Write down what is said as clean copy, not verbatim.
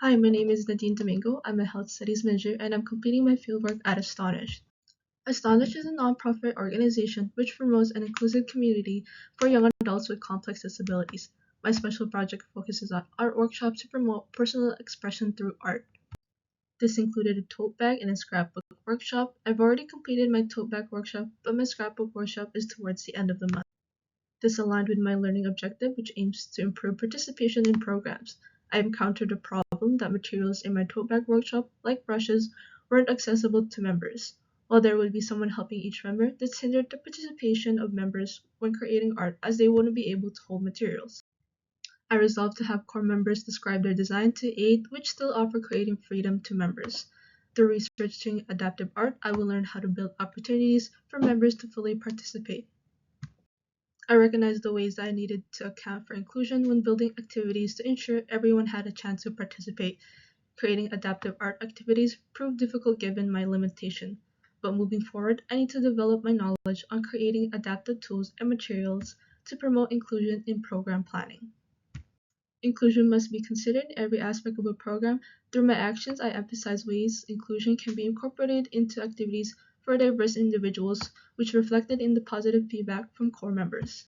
Hi, my name is Nadine Domingo. I'm a health studies major and I'm completing my fieldwork at Astonish. Astonish is a nonprofit organization which promotes an inclusive community for young adults with complex disabilities. My special project focuses on art workshops to promote personal expression through art. This included a tote bag and a scrapbook workshop. I've already completed my tote bag workshop, but my scrapbook workshop is towards the end of the month. This aligned with my learning objective, which aims to improve participation in programs. I encountered a problem that materials in my tote bag workshop, like brushes, weren't accessible to members. While there would be someone helping each member, this hindered the participation of members when creating art as they wouldn't be able to hold materials. I resolved to have core members describe their design to aid, which still offer creating freedom to members. Through researching adaptive art, I will learn how to build opportunities for members to fully participate. I recognized the ways that I needed to account for inclusion when building activities to ensure everyone had a chance to participate. Creating adaptive art activities proved difficult given my limitation, but moving forward, I need to develop my knowledge on creating adaptive tools and materials to promote inclusion in program planning. Inclusion must be considered in every aspect of a program. Through my actions, I emphasize ways inclusion can be incorporated into activities for diverse individuals, which reflected in the positive feedback from core members.